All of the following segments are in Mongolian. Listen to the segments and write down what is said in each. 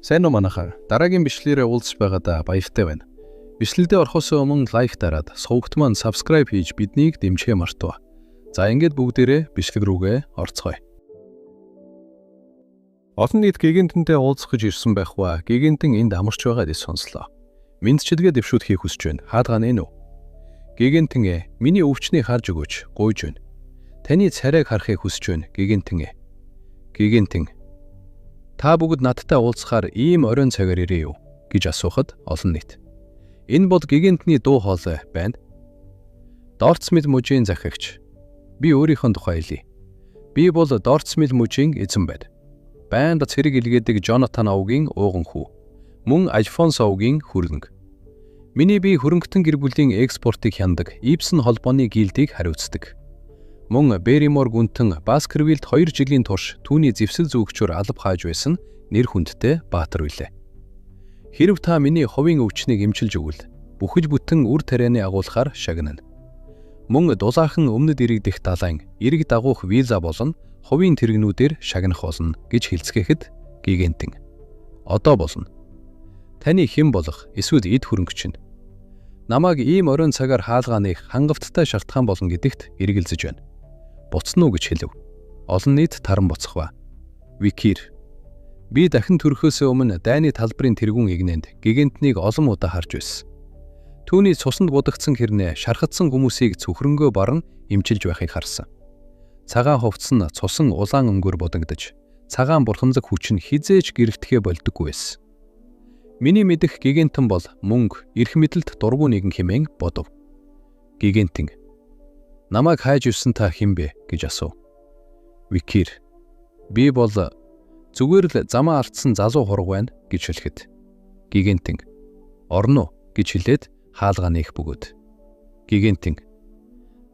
Сайн уу манайхаа. Дараагийн бичлэгээрээ уулзж байгаадаа баяртай байна. Бичлэгдээ орохоос өмнө лайк дараад, сувагт маань subscribe хийж биднийг дэмжихээ мартав. За ингээд бүгдээрээ бичлэг рүүгээ орцгоё. Олон нийт гигантэнтэй уулзах гэж ирсэн байх ба гигантэн энд амарч байгааг сонслоо. Мэдчилгээ дэвшүүд хийх хүсэж байна. Хаадгаа нэ нү. Гигантэн миний өвчнийг харж өгөөч. Гуйж байна. Таны царайг харахыг хүсэж байна. Гигантэн. Гигантэн. Та бүгд надтай уулзахаар ийм оройн цагаар ирээ юу гэж асуухад олон нийт. Энэ бол гигантны дуу хоолой байна. Дортсмил мужийн захирагч. Би өөрийнхөө тухай хэлье. Би бол Дортсмил мужийн эзэн байна. Байнга цэрэг илгээдэг Жонатан овгийн ууган хүү. Мөн Альфонс овгийн хүрлэнг. Миний бие хөрөнгөтөн гэр бүлийн экспортыг хяндаг Ипсэн холбооны гилдийг хариуцдаг. Мөн Берримор гүнтэн Баскервилд 2 жилийн турш түүний зэвсэг зүүгчөөр алба хааж байсан нэр хүндтэй баатар билээ. Хэрв та миний ховын өвчнийг эмчилж өгвөл бүхэл бүтэн үр тарианы агуулгаар шагнана. Мөн дулаахан өмнөд иргэдэх далайн эрг дагуух виза болон ховын тэрэгнүүдээр шагнах болно гэж хэлцгээхэд гигантэн. Одоо болно. Таны хэн болох эсвэл эд хөрөнгөч нь. Намайг ийм оройн цагаар хаалганыг хангалттай шалтгаан болно гэдэгт эргэлзэж байна. Буцна уу гэж хэлв. Олон нийт таран буцахва. Викир. Би дахин төрөхөөс өмнө дайны талбарын тэргүүн игнэнд гигантнийг олон удаа харж байсан. Түүний цуснд будагдсан хэрнээ шархатсан хүмүүсийг цөхрөнгөө баран эмчилж байхыг харсан. Цагаан хувцас нь цусан улаан өнгөөр будагдаж, цагаан бурхамлаг хүч нь хизээж гэрэлтэхээ болдоггүй байсан. Миний мэдэх гигантэн бол мөнгө, эрх мэдэлд дургүй нэгэн хэмээн бодов. Гигантэн. Намайг хайж ирсэн та хэн бэ гэж асуув. Викир. Би бол зүгээр л замаа алдсан залуу хураг байна гэж хэлэхэд. Гигантэн. Орно гэж хэлээд хаалгаа нээх бөгөөд. Гигантэн.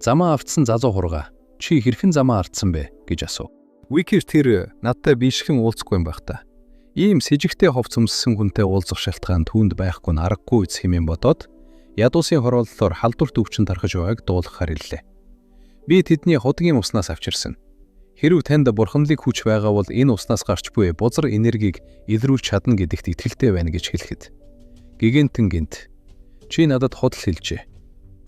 Замаа автсан залуу хурга чи хэрхэн замаа алдсан бэ гэж асуув. Викир тэр надтай биишхэн уулзахгүй юм байх та. Ийм сэжигтэй ховц өмссөн хүнтэй уулзах шалтгаан түүнд байхгүй нь аргагүй үс хэмээн бодоод ядуусын хорооллоор халдварт өвчин тархаж байгааг дуулахаар хэллээ. Би тэдний худгийн уснаас авчирсан. Хэрв танд бурханлыг хүч байгаа бол энэ уснаас гарч буй бузар энергийг илрүүлж чадна гэдэгт итгэлтэй байна гэж хэлэхэд. Гигантэн гинт. Чи надад худал хэлжээ.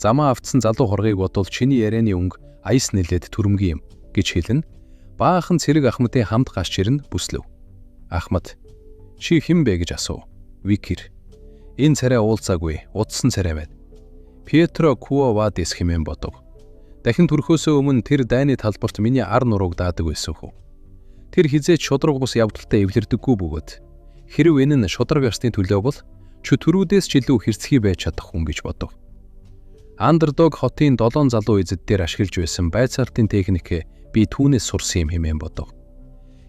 Замаа автсан залуу хургийг бодвол чиний ярианы өнгө аяс нэлээд түрэмгий юм гэж хэлнэ. Баахан цэрэг ахмадын хамт гарч ирнэ бүслэв. Ахмад. Чи хэн бэ гэж асуув. Викир. Энэ царай уулзаагүй, удсан царай байна. Пьетро Куовадис хэмээн бодов. Дахин төрөхөөс өмнө тэр дайны талбарт миний ар нурууг даадаг байсан хөө. Тэр хизээч шудраг бус явдалтай эвлэрдэггүй бөгөөд хэрв энэ нь шудраг ёсны төлөө бол ч төрүүдээс ч илүү хэрцгий байж чадах хүн гэж бодов. Андердог хотын 7 залуу эзэд дээр ашиглаж байсан байцаалтын техник би түүнээс сурсан юм хэмээн бодов.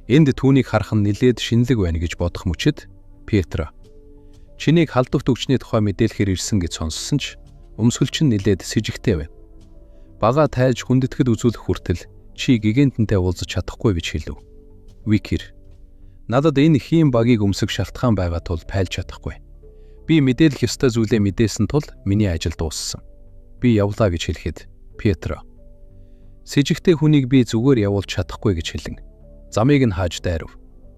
Энд түүнийг харах нь нэлээд шинэлэг байна гэж бодох мөчид Пьетро. Чинийг халдварт өвчний тухай мэдээлэхээр ирсэн гэж сонссон ч өмсгөлч нь нэлээд сэжигтэй байна. Бага тайлж хүндэтгэд үзүүлэх хүртэл чи гигантэнтэй уулзах чадахгүй гэж хэлв. Викир. Надад энэ хийм багийг өмсөх шалтгаан байгаа тул пайлж чадахгүй. Би мэдээлэх ёстой зүйлээ мэдээсэн тул миний ажил дууссан. Би явлаа гэж хэлэхэд Пьетро. Сэжигтэй хүнийг би зүгээр явуулж чадахгүй гэж хэлэн замыг нь хааж дайрав.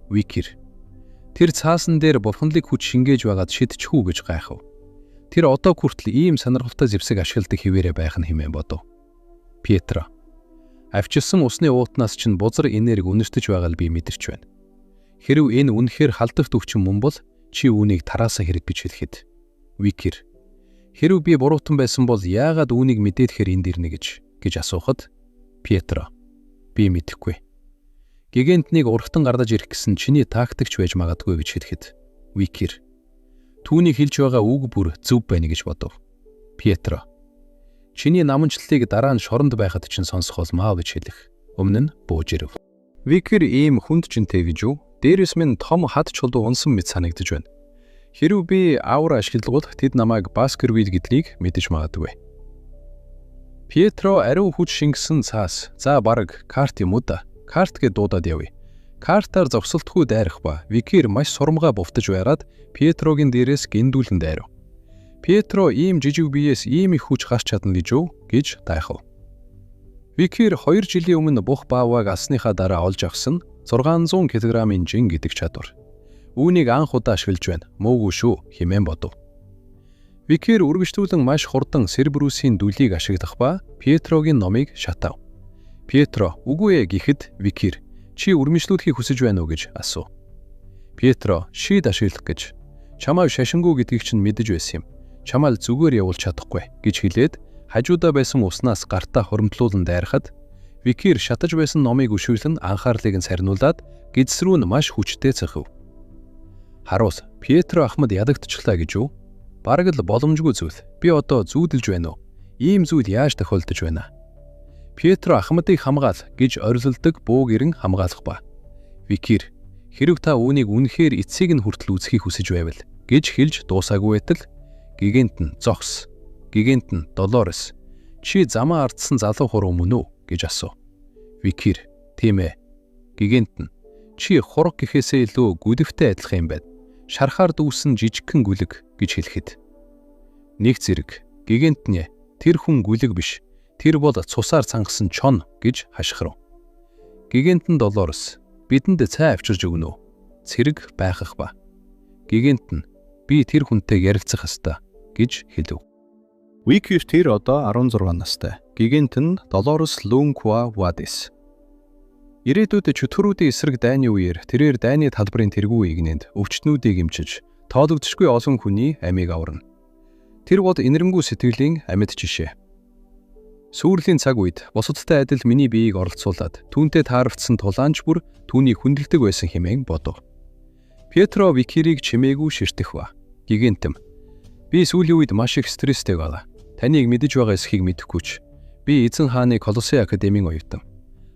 Викир. Тэр цаасан дээр бурханлыг хүч шингээж байгаад шидчихүү гэж гайхав. Тэр одоо хүртэл ийм сонирхолтой зэвсэг ашигладаг хിവэрэ байх нь хэмээн бодов. Пьетро. Авчирсан усны уутнаас чинь бузар энерги үнэртэж байгааг би мэдэрч байна. Хэрв энэ үнэхээр халдварт өвчин мөн бол чи үүнийг тараасаа хэрэг гэж хэлэхэд. Викир. Хэрв би буруутан байсан бол яагаад үүнийг мэдээхээр энд ирнэ гэж асуухад. Пьетро. Би мэдэхгүй. Гигантнийг урагтан гардаж ирэх гэсэн чиний тактикч байж магадгүй гэж хэлэхэд. Викир. Түүний хэлж байгаа үг бүр зөв байна гэж бодов. Пьетро. Чиний наманчлалыг дараа нь шоронд байхад чинь сонсох болмаа гэж хэлэх. Өмнө нь бууж ирэв. Викир ийм хүнд чинтэй гэж юу? Дээрээс минь том хад чулуу унсан мэт санагдаж байна. Хэрв би аура ашигладаг бол тэд намайг Баскервиль гэдгийг мэдэж магадгүй. Пьетро ариун хүч шингэсэн цаас. За бараг карт юм уу да? Карт гэж дуудаад явъя. Картаар зовсолтгүй дайрах ба Викир маш сурмгаа буфтаж байгаад Пьетрогийн дээрээс гиндүүлэн дайрав. Пьетро ийм жижиг биеэс ийм их хүч гарч чадна гэж юу гэж тайхав. Викир 2 жилийн өмнө бух баавыг алсныхаа дараа олж авсан 600 кг-ийн жин гэдэг чадвар. Үүнийг анх удаа ашиглаж байна. Муугүй шүү хэмээн бодов. Викир үргэлжлүүлэн маш хурдан Сербрусийн дүлийг ашиглах ба Пьетрогийн номыг шатав. Пьетро үгүй ээ гэхэд Викир чи үргэлжлүүлэхийг хүсэж байна уу гэж асуув. Пьетро шийд ашиглах гэж чамайг шашингүй гэдгийг чинь мэдэж байсан юм. Чамаал зүгээр явуулж чадахгүй гэж хэлээд хажуудаа байсан уснаас гартаа хоримтлуулан дайрахад Викир шатаж байсан номыг өшөөлөн анхаарлыг нь сарниулаад гидс рүү нь маш хүчтэй цохив. Харуус Пьетро ахмад ядагдчихлаа гэж үү? Бараг л боломжгүй зүйл. Би одоо зүүдэлж байна уу? Ийм зүйл яаж тохиолдож байна? Пьетро ахмадыг хамгаал гэж орилдог бууг ирэн хамгаалах ба. Викир хэрв та үүнийг үнэхээр эцсийг нь хүртэл үзхийг хүсэж байвал гэж хэлж дуусаагүй байтал гигэнт нь зогс. Гигэнт нь Долорес чи замаа ардсан залуу хуруу мөн үү гэж асуув. Викир тийм ээ. Гигэнт нь чи хураг гэхээсээ илүү гүлэвтэй адилхан юм байна. Шархаар дүүсэн жижигхэн гүлэг гэж хэлэхэд нэг зэрэг гигэнт нь тэр хүн гүлэг биш. Тэр бол цусаар цангасан чон гэж хашхирав. Гигэнт нь Долорес бидэнд цай авчирж өгнө үү? Цэрэг байхах ба. Гигэнт нь би тэр хүнтэй ярилцах ёстой гэж хэлв. Викир тэр одоо 16 настай. Гигэнт нь Долорес Лунква Вадис. Ирээдүйд чөтгөрүүдийн эсрэг дайны үеэр тэрээр дайны талбарын тэргүү игнэнд өвчтнүүдийг эмчиж тоологдшгүй олон хүний амийг аварна. Тэр бол инэрэнгүү сэтгэлийн амьд жишээ. Сүүрлийн цаг үед бусадтай адил миний биеийг оролцуулаад түүнтэй тааралцсан тулаанч бүр түүнийг хүндэлдэг байсан хэмээн бодов. Пьетро Викирийг чимээгүй ширтэх ба. Гигэнтэм. Би сүүлийн үед маш их стресстэй байлаа. Таныг мэдэж байгаа эсхийг мэдэхгүй ч би эзэн хааны Колосей академийн оюутан.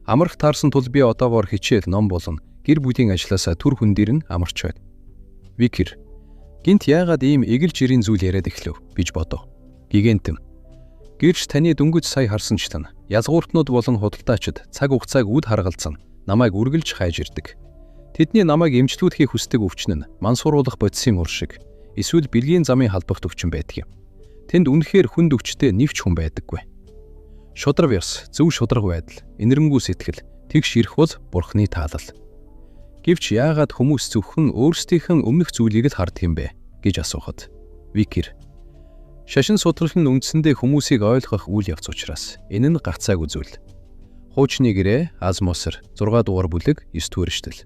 Амрах таарсан тул би одоогоор хичээл ном болон гэр бүлийн ажлаасаа түр хүндэр нь амарч байна. Викир. Гинт яагаад ийм эгэлж ирийн зүйл яриад эхлэв гэж бодов. Гигэнтэм. Гэрч таны дөнгөж сая харсанчлан язгууртнууд болон худалдаачид цаг хугацааг үд харгалзан намайг үргэлж хайж ирдэг. Тэдний намайг эмчлүүлэхийг хүсдэг өвчин нь мансууруулах бодисын ур шиг эсвэл бэлгийн замын халбагт өвчин байдаг юм. Тэнд үнэхээр хүнд өвчтэй нэвч хүн байдаггүй. Шудраг ёс, зөв шудраг байдал, инэрэнгүү сэтгэл, тэгш ирэх бол Бурхны таалал. Гэвч яагаад хүмүүс зөвхөн өөрсдийнх нь өмнөх зүйлийг л харддаг юм бэ гэж асуухад Викир шашин судрал нь үндсэндээ хүмүүсийг ойлгох үйл явц учраас энэ нь гацаагүй зүйл. Хуучны гэрээ Азмосер 6 дугаар бүлэг 9 дугаар эшлэл.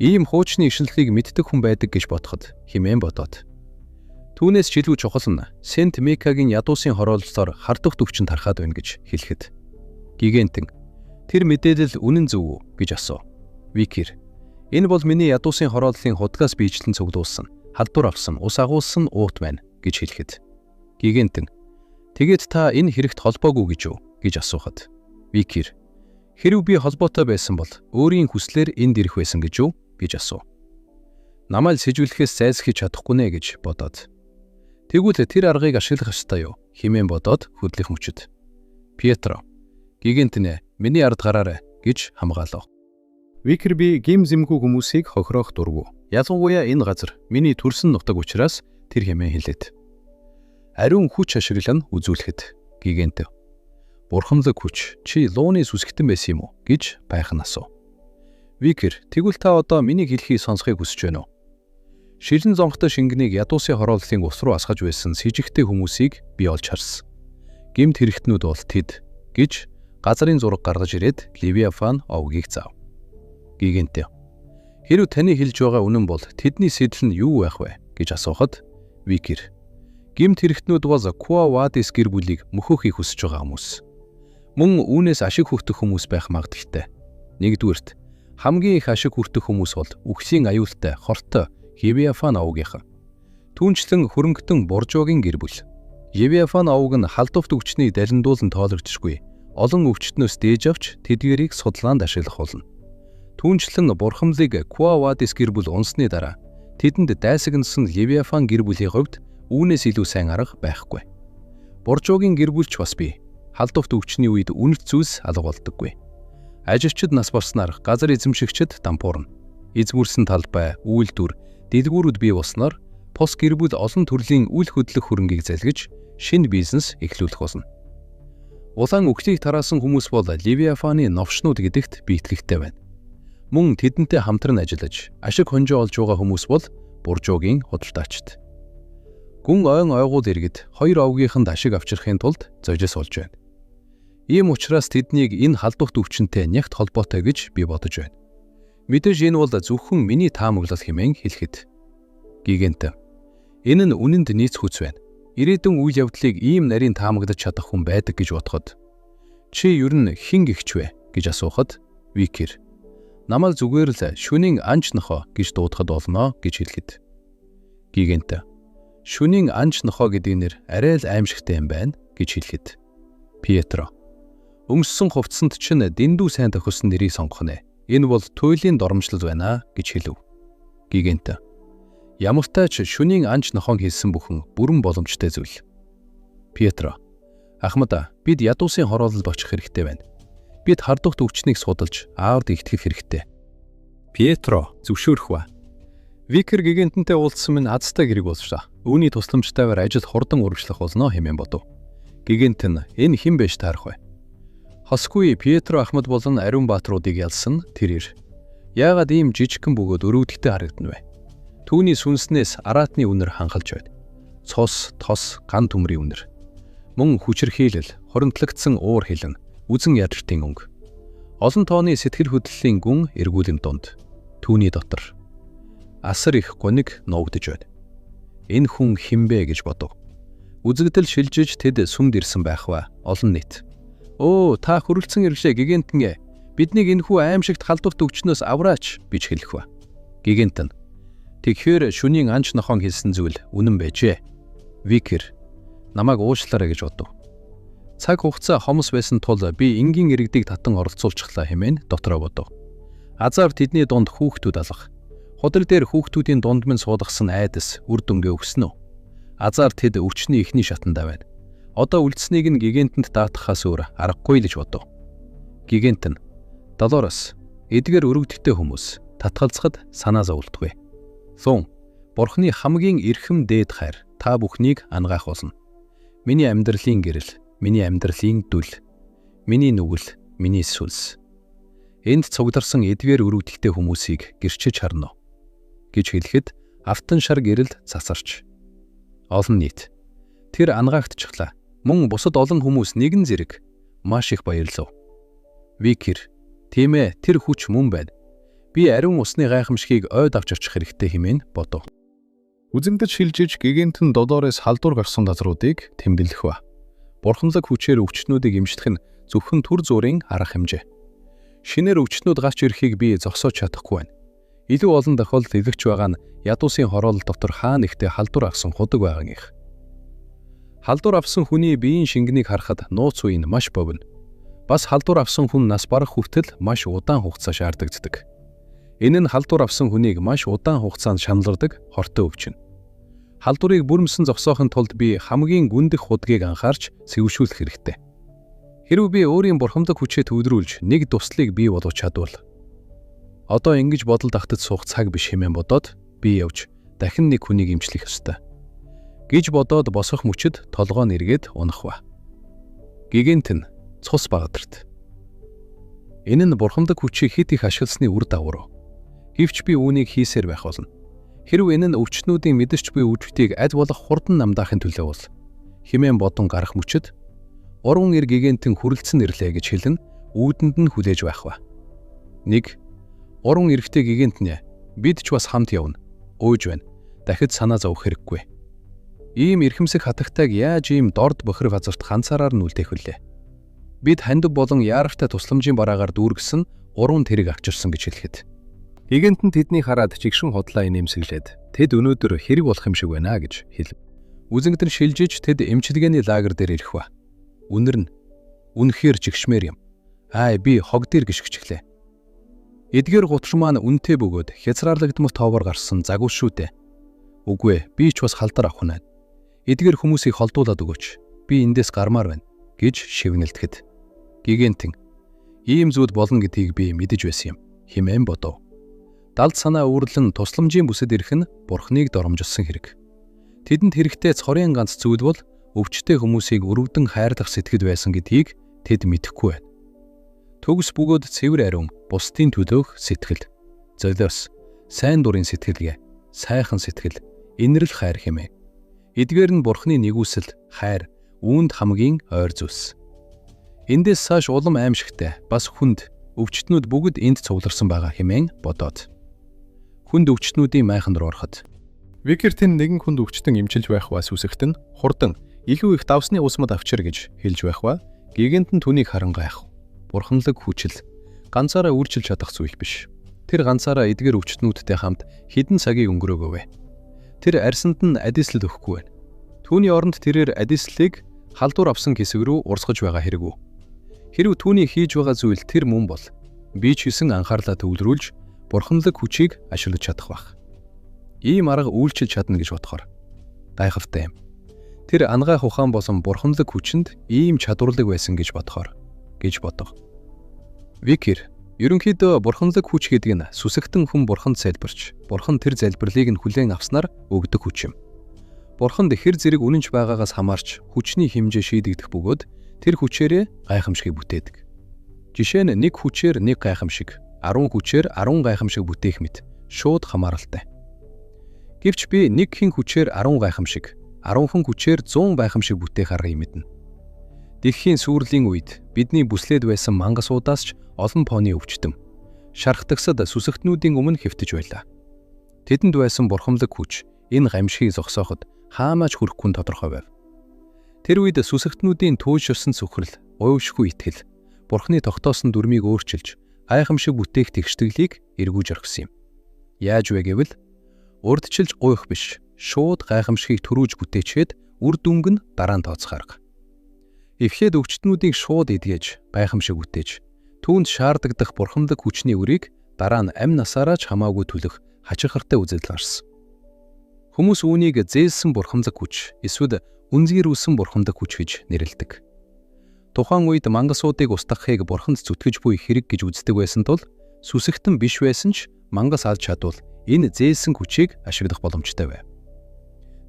Ийм хуучны ишлэлийг мэддэг хүн байдаг гэж бодоход хэмээн бодоод. Түүнээс ч илүү чухал нь Сент Мекагийн ядуусын хорооллоор хардах өвчин тархаад байна гэж хэлэхэд. Гигэнтэн тэр мэдээлэл үнэн зөв үү гэж асуув. Викир энэ бол миний ядуусын хорооллын худгаас биечлэн цуглуулсан, халдвар авсан, ус агуулсан уут байна гэж хэлэхэд. Гигэнтэн тэгээд та энэ хэрэгт холбоогүй гэж үү гэж асуухад. Викир хэрв би холбоотой байсан бол өөрийн хүслээр энд ирэх байсан гэж үү гэж асуув. Намайг сэжүүлэхээс зайлсхийж чадахгүй нэ гэж бодоод. Тэгвэл тэр аргыг ашиглах ёстой юу хэмээн бодоод хөдлөх мөчөд. Пьетро гигэнтэнэ миний ард гараарай гэж хамгаалав. Викир би гим зэмгүй хүмүүсийг хохироох дурггүй. Ялангуяа энэ газар миний төрсөн нутаг учраас тэр хэмээн хэлээд. Ариун хүч ашиглан үзүүлэхэд гигэнтэ. Бурхамлаг хүч чи лууны сүсгтэн байсан юм уу гэж байхан асуув. Викир тэгвэл та одоо миний хэлхийг сонсохыг хүсэж байна уу? Шилэн зонхтой шингэнийг ядуусын хорооллын ус руу асгаж байсан сэжигтэй хүмүүсийг би олж харсан. Гэмт хэрэгтнүүд бол тэд гэж газрын зураг гаргаж ирээд Левиафан овгийг заав. Гигэнтэ. Хэрв таны хэлж байгаа үнэн бол тэдний сэтэл нь юу байх вэ гэж асуухад Викир. Гэмт хэрэгтнүүд бол Куа Вадис гэр бүлийг мөхөхийг хүсэж байгаа хүмүүс. Мөн үүнээс ашиг хүртэх хүмүүс байх магадaltaй. Нэгдүгээрт хамгийн их ашиг хүртэх хүмүүс бол үхсийн аюултай, хортой Левиафан овгийнхан. Түүнчлэн хөрөнгөтөн Буржогийн гэр бүл. Левиафан овг нь халдварт өвчнийг далиндуулан тоологдчихгүй. Олон өвчтнөөс дээж авч тэдгэрийг судлаанд ашиглах болно. Түүнчлэн бурхамлыг Куа Вадис гэр бүл унсны дараа тэдэнд дайсагнасан Левиафан гэр бүлийн хувьд үүнээс илүү сайн арга байхгүй. Буржогийн гэр бүлч бас бий. Халдварт өвчний үед үнэт зүйлс алга болдоггүй. Ажилчид нас барснаар газар эзэмшигчид дампуурна. Эзмүрсэн талбай, үйлдвэр, дэлгүүрүүд бий болсноор пос гэр бүл олон төрлийн үйл хөдлөх хөрөнгийг залгиж шинэ бизнес эхлүүлэх болно. Улаан үхлийг тараасан хүмүүс бол Левиафаны новшнууд гэдэгт би итгэлтэй байна. Мөн тэдэнтэй хамтран ажиллаж ашиг хонжоо олж байгаа хүмүүс бол буржуугийн худалдаачид. Гүн ойн ойгуул иргэд хоёр овгийнханд ашиг авчрахын тулд зожис болж байна. Ийм учраас тэднийг энэ халдварт өвчнөд нягт холбоотой гэж би бодож байна. Мэдээж энэ бол зөвхөн миний таамаглал хэмээн хэлэхэд. Гигэнт. Энэ нь үнэнд нийцхүүц байна. Ирээдүйн үйл явдлыг ийм нарийн таамаглаж чадах хүн байдаг гэж бодоход чи ер нь хэн гихч вэ гэж асуухад Викер намайг зүгээр л шөнийн анч нохоо гэж дуудахад болно гэж хэлэхэд. Гигэнт. Шөнийн анч нохоо гэдэг нэр арай л аимшигтай юм байна гэж хэлэхэд. Пьетро. Өнгөссөн хувцсанд чинь дэндүү сайн тохиолсон нэрийг сонгох нэ. Энэ бол туйлын доромжлол байна гэж хэлв. Гигэнт. Ямартай ч шөнийн анч нохоог хэлсэн бүхэн бүрэн боломжтой зүйл. Пьетро. Ахмад, бид ядуусын хороололд очих хэрэгтэй байна. Бид хардугт өвчнийг судалж аавд игтгэх хэрэгтэй. Пьетро зөвшөөрөх ба. Викер гигэнтэнтэй уулзсан минь азтай гэрэг боллоо. Үүний тусламжтайгаар ажил хурдан үргэлжлэх болно хэмээн бодов. Гигэнт нь энэ хэн байж таарах вэ? Хосгүй Пьетро Ахмад болон Ариун Баатруудыг ялсан тэрээр. Яагаад ийм жижигхэн бөгөөд өрөвдөлтөй харагдана вэ? Түүний сүнснээс араатны үнэр хангалж байна. Цус, тос, ган төмрийн үнэр. Мөн хүчирхийлэл, хоримтлагдсан уур хилэн, үзэн ядарчдын өнгө. Олон тооны сэтгэл хөдлөлийн гүн эргүүлэн дунд. Түүний дотор асар их гониг нуугдж байна. Энэ хүн хинбэ гэж бодов. Үзэгдэл шилжиж тэд сүмд ирсэн байх ба олон нийт. Оо, та хөрөлцөн ирлээ гигэнтэн. Биднийг энэхүү аимшигт халдварт өвчнөөс авраач гэж хэлэх ба. Гигэнтэн. Тэгэхээр шөнийн анч нохоон хэлсэн зүйл үнэн байжээ. Викер намайг уучлаарай гэж бодов. Цаг хугацаа хомос байсан тул би энгийн иргэдийг татан оролцуулчихлаа хэмээн дотроо бодов. Азар тэдний дунд хүүхдүүд алах. Худар дээр хүүхдүүдийн дунд минь суулгасан айдас үр дүнгээ өгсөн үү? Азар тэд өвчний ихний шатанда байна. Одоо үлдсэнийг нь гигэнтэнд даатахаас өөр аргагүй л гэж бодов. Гигэнт нь Долорес эдгээр өргөдөлтөй хүмүүс татгалзахад санаа зовлтгүй. Лун Бурхны хамгийн эрхэм дээд хайр та бүхнийг ангаах болно. Миний амьдралын гэрэл, миний амьдралын дүл, миний нүгэл, миний сүнс. Энд цугдарсан эдгээр өргөдөлтөй хүмүүсийг гэрчиж харна гэж хэлэхэд автан шар гэрэл засарч. Олон нийт тэр ангаагтчихлаа. Мөн бусад олон хүмүүс нэгэн зэрэг маш их баярлав. Викер тийм ээ, тэр хүч мөн байна. Би ариун усны гайхамшигыг ойд авч очих хэрэгтэй хэмээн бодов. Үзэгдэж шилжиж гигэнтэн Долорес халдвар гарсан газруудыг тэмдэглэх ба. Бурханлаг хүчээр өвчтнүүдийг эмчлэх нь зөвхөн түр зуурын арга хэмжээ. Шинээр өвчтнүүд гарч ирэхийг би зогсоож чадахгүй байна. Илүү олон тохиолдолд илэгч байгаа нь ядуусын хороолол дотор хаа нэгтээ халдвар авсан худаг байгаагийнх. Халдвар авсан хүний биеийн шингэнийг харахад нууц үе нь маш бовно. Бас халдвар авсан хүн нас барах хүртэл маш удаан хугацаа шаардагддаг. Энэ нь халдвар авсан хүнийг маш удаан хугацаанд шаналрдаг хортой өвчин. Халдварыг бүрмсэн зогсоохын тулд би хамгийн гүндэх худгийг анхаарч сэвшүүлэх хэрэгтэй. Хэрвээ би өөрийн бурхамдаг хүчээ төвлөрүүлж нэг туслыг бий болгож чадвал одоо ингэж бодол давтаж суух цаг биш хэмээн бодоод би явж дахин нэг хүнийг эмчлэх ёстой гэж бодоод босох мөчөд толгоо нэргээд унах ба. Гигэнт нь цус багдарт. Энэ нь бурхамдаг хүчийг хит их ашигласны үр дагавар. Гэвч би үүнийг хийсээр байх болно. Хэрвээ энэ нь өвчтнүүдийн мэдэрч буй өвчтгийг аль болох хурдан намдаахын төлөө бол хэмээн бодон гарах мөчөд уран эр гигэнтэн хүрэлцэн ирлээ гэж хэлэн үүдэнд нь хүлээж байх ба. 1. Уран эрэгтэй гигэнтнэ бид ч бас хамт явна. Ууж байна. Дахид санаа зовох хэрэггүй. Ийм эрхэмсэх хатагтайг яаж ийм дорд бохир газарт ганцаараар нь үлдээх вүлээ? Бид хандив болон яарахтай тусламжийн бараагаар дүүргэсэн уран тэрэг авчирсан гэж хэлэхэд. Гигэнтэн тэднийг хараад чигшин худлаа нэмсэглээд тэд өнөөдөр хэрэг болох юм шиг байна гэж хэлв. Үзэнгдэн шилжиж тэд эмчилгээний лагер дээр ирэх ба. Үнэр нь үнэхээр чигшмээр юм. Би хог дээр гიშгчлээ. Эдгээр гутар маань үнэтэй бөгөөд хязгаарлагдмал тоовор гарсан загвар шүү дээ. Үгүй ээ, би ч бас халдар авах нь. Эдгээр хүмүүсийг холдуулаад өгөөч. Би эндээс гармаар байна гэж шивнэлтгэд. Гигэнтэн ийм зүйл болно гэдгийг би мэдэж байсан юм хэмээн бодов. Далд санаа үүрлэн тусламжийн бүсэд ирэх нь Бурхныг доромжилсан хэрэг. Тэдэнд хэрэгтэй цорын ганц зүйл бол өвчтэй хүмүүсийг өрөвдөн хайрлах сэтгэл байсан гэдгийг тэд мэдэхгүй байна. Төгс бөгөөд цэвэр ариун, бусдын төлөөх сэтгэл, золиос, сайн дурын сэтгэлгээ, сайхан сэтгэл, инэрл хайр хэмээн. Эдгээр нь Бурхны нэгүсэл, хайр, үүнд хамгийн ойр зүйлс. Эндээс цааш улам аимшигтай, бас хүнд, өвчтнүүд бүгд энд цугларсан байгаа хэмээн бодоод. Хүнд өвчтнүүдийн майханд руу ороход Викертийн нэгэн хүнд өвчтөн эмчилж байх ба сүсэгт нь хурдан илүү их давсны усмад авчир гэж хэлж байх ба гигэнт нь түүнийг харан гайх. Бурханлаг хүчил ганцаараа үржилж чадах зүйл биш. Тэр ганцаараа эдгээр өвчтнүүдтэй хамт хэдэн цагийг өнгөрөөгөөв. Тэр арьсанд нь адислэл өгөхгүй байна. Түүний оронд тэрээр адисллыг халдвар авсан хэсэг рүү урсгаж байгаа хэрэггүй. Хэрв түүний хийж байгаа зүйл тэр мөн бол би ч хийсэн анхаарлаа төвлөрүүлж бурханлаг хүчийг ашиглаж чадах байх. Ийм арга үйлчилж чадна гэж бодохоор гайхалтай юм. Тэр ангаах ухаан болон бурханлаг хүчинд ийм чадварлаг байсан гэж бодохоор гэж бодов. Викер ерөнхийдөө бурханлаг хүч гэдэг нь сүсэгтэн хүн бурханд залбирч, бурхан тэр залбирлыг нь хүлээн авснаар өгдөг хүч юм. Бурханд хэр зэрэг үнэнч байгаагаас хамаарч хүчний хэмжээ шийдэгдэх бөгөөд тэр хүчээрээ гайхамшигыг бүтээдэг. Жишээ нь нэг хүчээр нэг гайхамшиг, 10 хүчээр 10 гайхамшиг бүтээх мэт шууд хамааралтай. Гэвч би нэг хэн хүчээр 10 гайхамшиг, 10 хэн хүчээр 100 гайхамшиг бүтээх аргыг мэднэ. Дэлхийн сүрлийн үед бидний бүслээд байсан мангасуудаас ч олон пооны өвчтөм, шархтагсад сүсэгтнүүдийн өмнө хэвтэж байлаа. Тэдэнд байсан бурхамлаг хүч энэ гамшигыг зогсооход хаамаач хүрэхгүй тодорхой байв. Тэр үед сүсэгтнүүдийн туйлширсан сүхрэл, уйвшгүй итгэл, бурхны тогтоосон дүрмийг өөрчилж, гайхамшиг бүтээх тэгштэглийг эргүүж орхисон юм. Яаж вэ гэвэл урдчилж гуйх биш, шууд гайхамшигыг төрүүлж бүтээчээд үр дүнг нь дараа нь тооцох арга. Эвхээд өвчтнүүдийг шууд эдгэж, гайхамшиг бүтээж, түүнд шаардагдах бурхамлаг хүчний үрийг дараа нь амь насаараа ч хамаагүй төлөх хачирхартай үзэл гарсан. Хүмүүс үүнийг зээлсэн бурхамлаг хүч, эсвэл үнзгэрүүлсэн бурхамлаг хүч гэж нэрлэдэг. Тухайн үед мангасуудыг устгахыг бурханд зүтгэж буй хэрэг гэж үздэг байсан тул сүсэгтэн биш байсан ч мангас алж чадвал энэ зээлсэн хүчийг ашиглах боломжтой байв.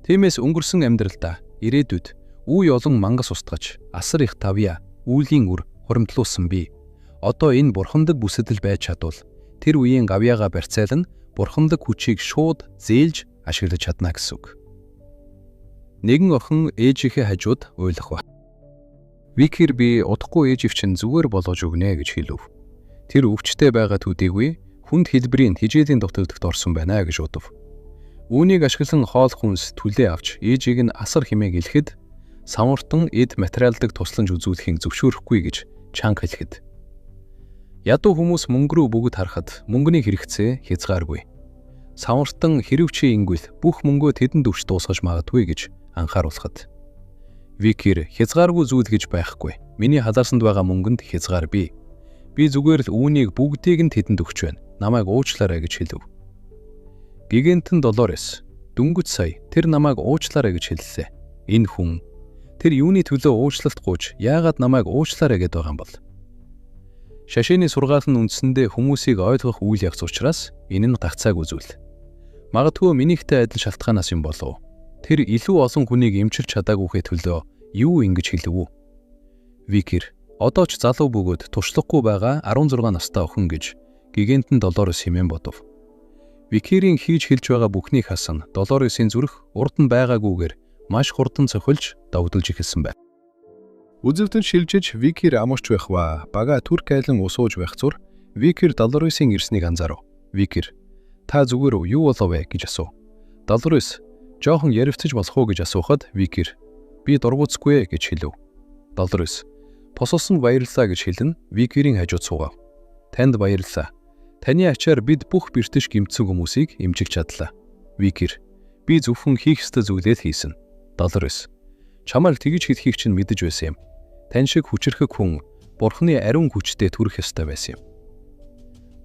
Тиймээс өнгөрсөн амьдралдаа ирээдүйд үе олон мангас устгаж, асар их тавья, үүлийн үр хуримтлуулсан би. Одоо энэ бурхамлаг бүсэдэл байж чадвал тэр үеийн гавьяага барьцаална бурхамлаг хүчийг шууд зээлж ашиглаж чадна гэсэн үг. Нэгэн охин ээжийнхээ хажууд уйлах ба. Викер би удахгүй ээжив чинь зүгээр болгож өгнэ гэж хэлв. Тэр өвчтэй байгаа төдийгүй хүнд хэлбэрийн хижээлийн дутагдалд орсон байна гэж бодов. Үүнийг ашиглан хоол хүнс түлээ авч ээжийг нь асар хэмээн илэхэд самвартан эд материалдаг тусламж үзүүлэхийг зөвшөөрөхгүй гэж чанга хэлэхэд. Ядуу хүмүүс мөнгө рүү бүгд харахад мөнгөний хэрэгцээ хязгааргүй. Самвартан хэрвчээ ингүүл бүх мөнгөө тэдэнд өвч дуусгаж магадгүй гэж анхааруулхад. Викер хязгааргүй зүйл гэж байхгүй. Миний халаасанд байгаа мөнгөнд хязгаар бий. Би зүгээр л үүнийг бүгдийг нь тэдэнд өгч байна. Намайг уучлаарай гэж хэлв. Гигэнтэн Долорес дөнгөж сая тэр намайг уучлаарай гэж хэллээ. Энэ хүн тэр юуны төлөө уучлалт гуйж яагаад намайг уучлаарай гэдээ байгаа юм бол? Шашээний сургаал нь үндсэндээ хүмүүсийг ойлгох үйл явц учраас энэ нь гагцаагүй зүйл. Магадгүй минийхтэй адил шалтгаанаас юм болов. Тэр илүү олон хүнийг эмчилж чадаагүйхээ төлөө юу ингэж хэлв үү? Викер одоо ч залуу бөгөөд туршлахгүй байгаа 16 настай охин гэж Гигэнтэн Долорес хэмээн бодов. Викерийн хийж хэлж байгаа бүхнийг хасан Долоресын зүрх урд нь байгаагүйгээр маш хурдан цохилж давдалж эхэлсэн байна. Үзэвдэн шилжиж Викер амарч байх ба бага Турк айлан усууж байх зур Викер Долоресын ирснийг анзаарав. Викер та зүгээр юу болов вэ гэж асуув. Долорес жоохон ярилцаж болох уу гэж асуухад Викер би дургуцгүй гэж хэлв. Долорес босолсон баярлалаа гэж хэлэн Викерийн хажууд суугав. Танд баярлалаа. Таны ачаар бид бүх бэртэж гэмтсэн хүмүүсийг эмчилж чадлаа. Викер би зөвхөн хийх ёстой зүйлээ хийсэн. Долорес чамайг тэгж хийхийг чинь мэдэж байсан юм. Тань шиг хүчрхэг хүн Бурхны ариун хүчтэй төрөх ёстой байсан юм.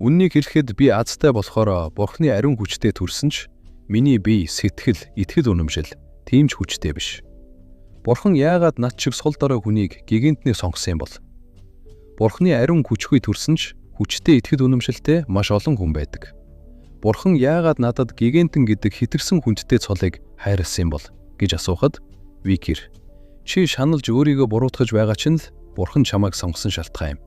Үннийг хэлэхэд би азтай болохоор Бурхны ариун хүчтэй төрсөн ч миний бие, сэтгэл, итгэл үнэмшил тийм ч хүчтэй биш. Бурхан яагаад над шиг сул дорой хүнийг гигэнтний сонгосон юм бол? Бурхны ариун хүчгүй төрсөн ч хүчтэй итгэл үнэмшилтэй маш олон хүн байдаг. Бурхан яагаад надад гигэнтэн гэдэг хитэрсэн хүндтэй цолыг хайрлсан юм бол гэж асуухад Викер чи шаналж өөрийгөө буруутгаж байгаа чинь л Бурхан чамайг сонгосон шалтгаан юм.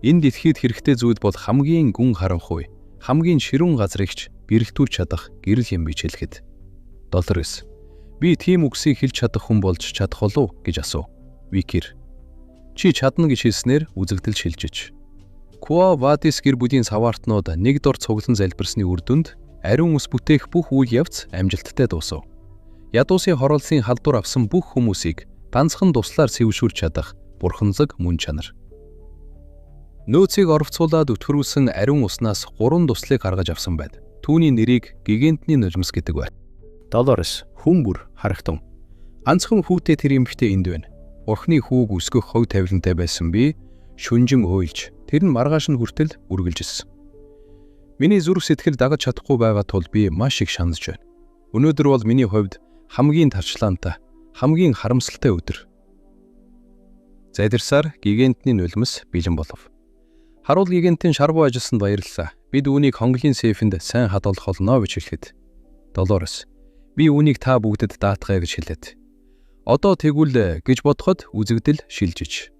Энэ дэлхийд хэрэгтэй зүйл бол хамгийн гүн харанхуй, хамгийн ширүүн газрыгч бэрэлтүүлж чадах гэрэл юм гэж хэлэхэд. 7-9. Би тийм үгсийг хэлж чадах хүн болж чадах болов гэж асуув. Викир. Чи чадна гэж хэлснээр үзэгдэл шилжиж. Куа Вадис гэр бүлийн саваартнууд нэг дор цуглан залбирсны үр дүнд ариун ус бүтээх бүх үйл явц амжилттай дуусав. Ядуусын хорооллын халдвар авсан бүх хүмүүсийг ганцхан туслаар сэвшүүлж чадах бурханлаг мөн чанар. Нөөцийг орвцуулаад өтгөрүүлсэн ариун уснаас 3 туслыг гаргаж авсан байна. Түүний нэрийг гигантны нулимс гэдэг байна. 7-9. Хүн бүр харагтун. Ганцхан хүүтэй тэр эмэгтэй энд байна. Бурхны хүүг өсгөх хов тавилантай байсан би шүнжин өйлж, тэр нь маргааш нь хүртэл үргэлжилсэн. Миний зүрх сэтгэл дагаж чадахгүй байгаа тул би маш их шаналж байна. Өнөөдөр бол миний хувьд хамгийн тарчлаантай, хамгийн харамсалтай өдөр. Залирсаар гигантны нулимс бэлэн болов. Харуул гигантын шаргуу ажилласанд баярлалаа. Бид үүнийг хонглын сейфэнд сайн хадгалах болно гэж хэлэхэд. 7-оос. Би үүнийг та бүгдэд даатгая гэж хэлээд. Одоо тэгвэл гэж бодоход үзэгдэл шилжиж.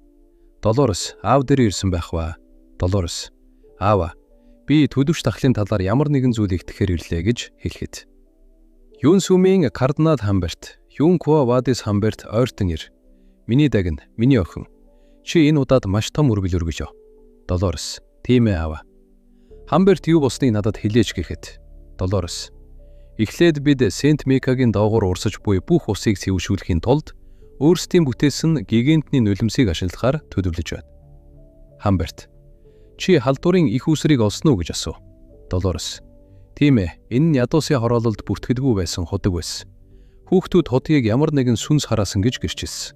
7-оос. Аав дээр ирсэн байх ба. 7-оос. Аава. Би төдөвч тахлын талаар ямар нэгэн зүйл ихтгэхээр ирлээ гэж хэлэхэд. Юун сүмийн кардинал Хамберт, Юун Куа Вадис Хамберт ойртон ир. Миний дагна, миний охин. Чи энэ удаад маш том үргэлж өргөж. 7-оос. Тийм ээ аава. Хамберт юу болсныг надад хэлээч гэхэд. 7-оос. Эхлээд бид Сент Микагийн доогуур урсаж буй бүх усыг сэвшүүлэхийн тулд өөрсдийн бүтээсэн гигантны нулимсыг ашиглахаар төлөвлөж байна. Хамберт. Чи халдварын их үсрийг олсон уу гэж асуув. 7-оос. Тийм ээ, энэ нь ядуусын хороололд бүртгэдэггүй байсан худаг байсан. Хүүхдүүд худгийг ямар нэгэн сүнс хараасан гэж гэрчилсэн.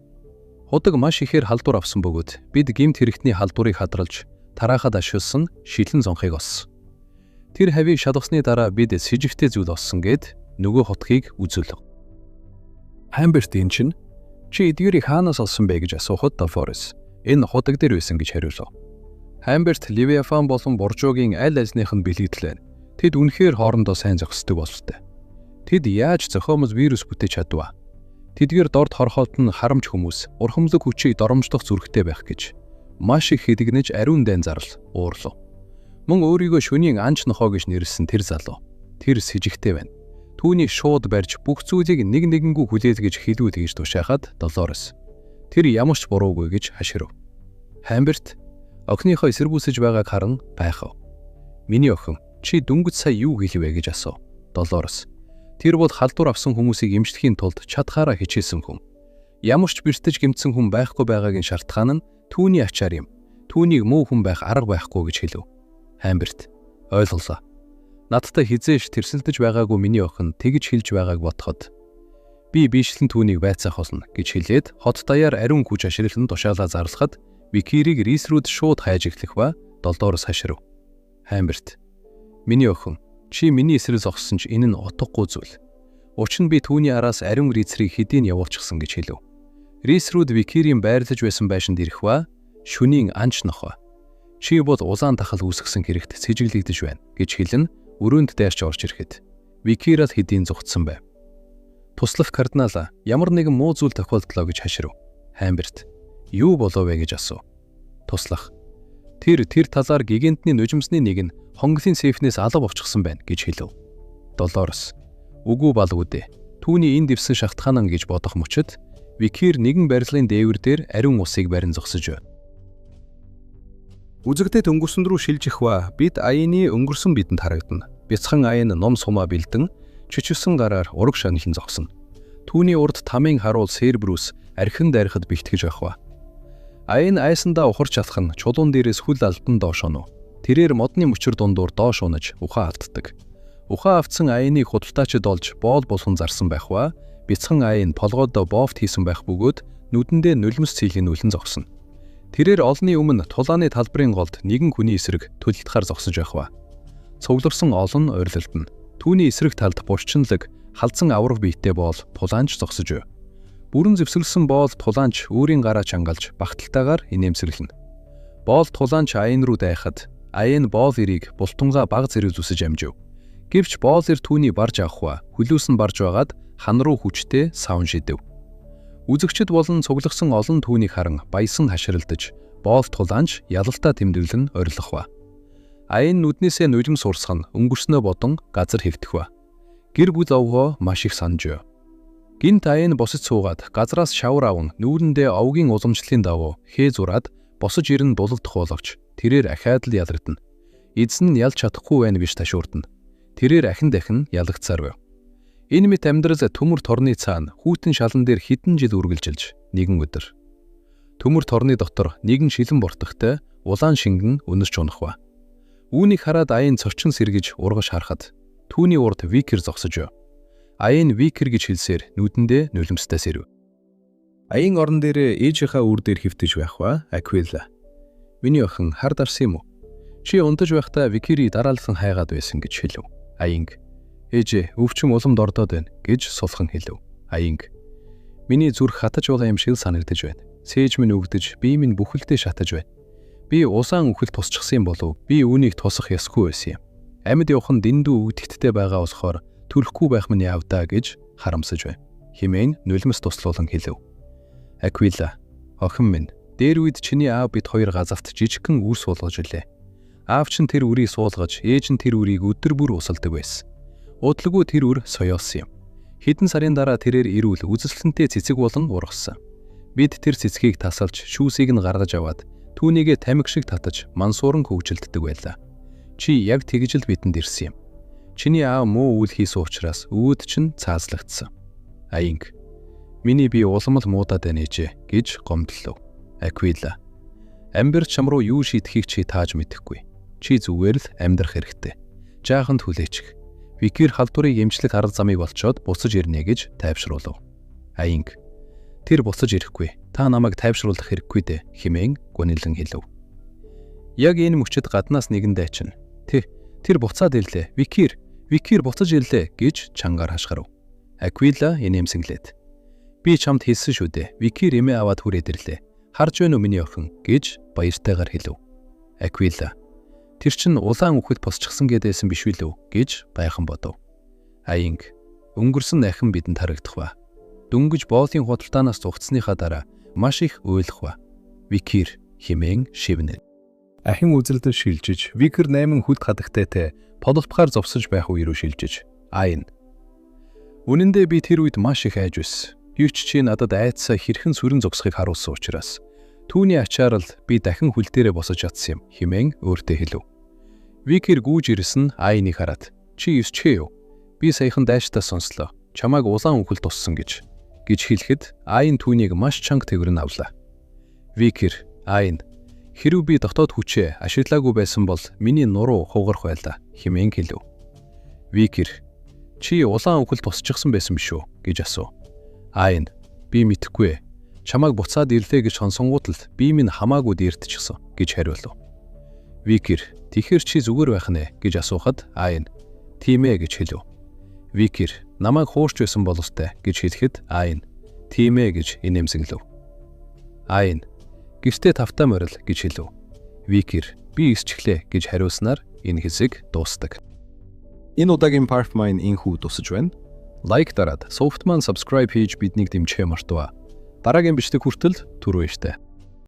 Худаг маш ихээр халдвар авсан бөгөөд бид гэмт хэрэгтний халдварыг хадралж тараахад ашигласан шилэн зонхыг олсон. Тэр хавийг шалгасны дараа бид с жигтэй зүйл олсон гэд нөгөө хутгийг үзүүлв. Хамберт эн чинь чи эдгээрийг хаанаас олсон бэ гэж асуухад Дофорес энэ худаг дээр байсан гэж хариулв. Хамберт Ливиафан болон Боржогийн аль альных нь бэлэгдлээ. Тэд үнэхээр хоорондоо сайн зохисдог бололтой. Тэд яаж зохиомж вирус бүтээж чадваа? Тэдгээр дорд хорхоод нь харамж хүмүүс урхамлаг хүчийг доромжлох зүрхтэй байх гэж маш их хэдэгнэж ариун дайн зарлал уурлав. Мөн өөрийгөө шөнийн анч нохоо гэж нэрлсэн тэр залуу. Тэр с жигтэй байна. Түүнийг шууд барьж бүх зүйлийг нэг нэгэнгүү хүлээл гэж хэлүүд гэж тушаахад 7-оос. Тэр ямар ч буруугүй гэж хаширв. Хамберт охиныхоо эсэргүүцэж байгааг харан гайхав. Миний охин, чи дөнгөж сая юу хэлвэ гэж асуув. 7-оос. Тэр бол халдвар авсан хүмүүсийг эмчлэхийн тулд чадхаараа хичээсэн хүн. Ямар ч бэртэж гэмтсэн хүн байхгүй байгаагийн шалтгаан нь түүний ачаар юм. Түүнийг муу хүн байх арга байхгүй гэж хэлв. Хамберт. Ойлголоо. Надтай хизээш тэрсэлдэж байгаагүй миний охин тэгж хэлж байгааг бодоход би биешлэн түүнийг байцаах болно гэж хэлээд хот даяар ариун хүч ашиглан тушаалаа зарлахад Викирийг Рис рүүд шууд хайж эхлэх ба 7-оос хаширв. Хамберт. Миний охин, чи миний эсрэг зогссон ч энэ нь утгагүй зүйл. Учир нь би түүний араас ариун Рисрийг хэдийн явуулчихсан гэж хэлв. Рис рүүд Викирийн байрлаж байсан байшинд ирэх ба шөнийн анч нохоо. Чи бол улаан тахал үүсгэсэн хэрэгт сэжиглэгдэж байна гэж хэлэн өрөөнд дайрч орж ирэхэд Викирал хэдийн зүгтсэн байв. Туслах кардинал ямар нэгэн муу зүйл тохиолдлоо гэж хаширв. Хамберт. Юу болов вэ гэж асуув. Туслах. Тэр талаар гигантны нулимсны нэг нь хонглын сейфнээс алга болчихсон байна гэж хэлв. 7-оос. Үгүй балгүй дээ. Түүний энэ дэвсэн шалтгаан гэж бодох мөчөд Викир нэгэн барилгын дээвэр дээр ариун усыг барин зогсож байна. Үзэгдээ өнгөрсөн рүү шилжих ба бид аяны өнгөрсөн бидэнд харагдана. Бяцхан аян ном сумаа бэлдэн чичвсэн гараар ураг шаналн зогсно. Түүний урд тамийн харуул Сербрус архин дайрахад бэлтгэж авах ба. Аян айсандаа ухарч алах нь чулуун дээрээс хүл алдан доош онов. Тэрээр модны мөчөр дундуур доош унаж ухаан автдаг. Ухаан автсан аяныг худалдаачид олж боол булхан зарсан байх ба бяцхан аян полгодо бовт хийсэн байх бөгөөд нүдэндээ нулимс цэлийн үлэн зогсно. Тэрээр олонний өмнө тулааны талбарын голд нэгэн хүний эсрэг төлөлтхаар зогсож байх ба. Цугларсан олон ойрлолтно. Түүний эсрэг талд бурчинлаг халдсан авраг биетэй боол тулаанч зогсож байв. Бүрэн зэвсэглсэн боол тулаанч өөрийн гараа чангалж багталтайгаар инээмсэрлэнэ. Боол тулаанч аян руу дайхад аян боол эрийг бултунгаа баг зэрэг зүсэж амжив. Гэвч боол эр түүний барж авах ба хөлөөс нь барж байгаад хан руу хүчтэй савн шидэв. Үзэгчд болон цугласан олон түүнийг харан баясан хаширалдаж боол тулаанч ялалтаа тэмдэглэн орилох ба. Аян нүднээсээ нулимс урсгах нь өнгөрснөө бодон газар хэвтэх ба. Гэр бүл овгоо маш их санаж. Гинт аян босож суугаад газраас шавар аван нүүрэндээ овгийн уламжлалын дагуу хээ зураад босож ирэн дулагдах боловч тэрээр ахаад л ялагдана. Эзэн нь ялж чадахгүй байна биш ташуурдана. Тэрээр ахин дахин ялагдсаар байв. Энэ мэт амьдрал төмөр торны цаана хүүтэн шалан дээр хэдэн жил үргэлжилж нэгэн өдөр. Төмөр торны дотор нэгэн шилэн бортогтой улаан шингэн өнөж унах ба. Үүнийг хараад аян цорчин сэргэж ургаш харахад түүний урд Викер зогсож. Аян Викер гэж хэлсээр нүдэндээ нулимстай сэрв. Аян орон дээр ээжийнхаа үр дээр хөвтөж байх ба Аквила. Миний охин хар дарсан юм уу? Чи унтаж байхдаа Викерийг дараалсан хайгаад байсан гэж хэлв. Аянг. Ээжээ, өвчм уламд ордоод байна гэж сулхан хэлв. Аянг. Миний зүрх хатаж байгаа юм шиг санагдаж байна. Сээж минь өвдөж, бие минь бүхэлдээ шатаж байна. Би усаан үхэл тусчихсан болов. Би үүнийг тусах ёсгүй байсан юм. Амьд явах нь дэндүү өвдөлттэй байгаа болохоор төлөхгүй байх минь явдаа гэж харамсаж байна. Химэн нулимс туслуулан хэлв. Аквила, охин минь, дээр үед чиний аав бид хоёр газарт жижигхэн үр суулгаж илээ. Аав чинь тэр үрийг суулгаж, ээж нь тэр үрийг өдөр бүр усалдаг байсан. Удалгүй тэр үр соёолсон юм. Хэдэн сарын дараа тэрээр ирүүл үзэсгэлэнтэй цэцэг болон ургасан. Бид тэр цэцгийг тасалж, шүүсийг нь гаргаж аваад түүнийгээ тамхи шиг татаж, мансууран хөгжилддөг байлаа. Чи яг тэгж л бидэнд ирсэн юм. Чиний аав муу үйл хийсэн учраас үүд чинь цаазлагдсан. Аянг. Миний бие уламл муудаад байна ээжээ гэж гомдлоо. Аквила. Амбер чам руу юу шийдэхийг чи тааж мэдэхгүй. Чи зүгээр л амьдрах хэрэгтэй. Жаахан хүлээчих. Викер халдварыг эмчлэх арга замыг болцоод буцаж ирнэ гэж тайвшруулав. Аянг. Тэр буцаж ирэхгүй. Та намайг тайвшруулах хэрэггүй дээ хэмээн гүнэлэн хэлв. Яг энэ мөчөд гаднаас нэгэн дайчин. Тэр буцаад ирлээ. Викер буцаж ирлээ гэж чангаар хашгирав. Аквила инээмсэглээд. Би чамд хэлсэн шүү дээ. Викер эмээ аваад хүрээд ирлээ. Харж байна уу миний охин гэж баяртайгаар хэлв. Аквила. Тэр чин улаан үхэл босчихсан гэдээсэн биш үлээ гэж байхан бодов. Аянг. Өнгөрсөн ахин бидэнд харагдах ба. Дөнгөж боолын худалдаанаас зугтсныхаа дараа маш их уйлах ба. Викер химэн шивнэ. Ахин үзэлдэл шилжиж, Викер 8 хүд хадагтайтай подолбохоор зовсож байх үе рүү шилжиж. Аян. Үнэн дээр би тэр үед маш их айж байсан. Юу ч чи надад айцсаа хэрхэн сүрэн зогсохыг харуулсан учраас түүний ачаар л би дахин хөл дээрээ босож чадсан юм хэмээн өөртөө хэлв. Викер гүйж ирсэн Аяныг хараад чи юусчээ юу? Би саяхан дайштаа сонслоо. Чамайг улаан үхэл туссан гэж хэлэхэд Аян түүнийг маш чанга тэрвэрн авлаа. Викер, Аян, хэрв би дотоод хүчээ ашиглаагүй байсан бол миний нуруу хугарах байлаа хэмээн хэлв. Викер, чи улаан үхэл тусчихсан байсан биш үү гэж асуув. Аян, би мэдэхгүй. Чамайг буцаад ирлээ гэж сонсонгууд л би минь хамаагүй дээрдчихсэн гэж хариулв. Викер, тэгэхээр чи зүгээр байх нэ гэж асуухад Аян, тийм ээ гэж хэлв. Викер, намайг хуурч байсан болостой гэж хэлэхэд Аян, тийм ээ гэж инээмсэглэв. Аян, гэртээ тавтаа морил гэж хэлв. Викер, би исчихлээ гэж хариулснаар энэ хэсэг дуусдаг. Энэ удаагийн Part of Mine энхүү дуусаж байна. Лайк дараад, Softman subscribe хийж биднийг дэмжихээ мартаваа. Дараагийн бичлэг хүртэл түрүү иштэй.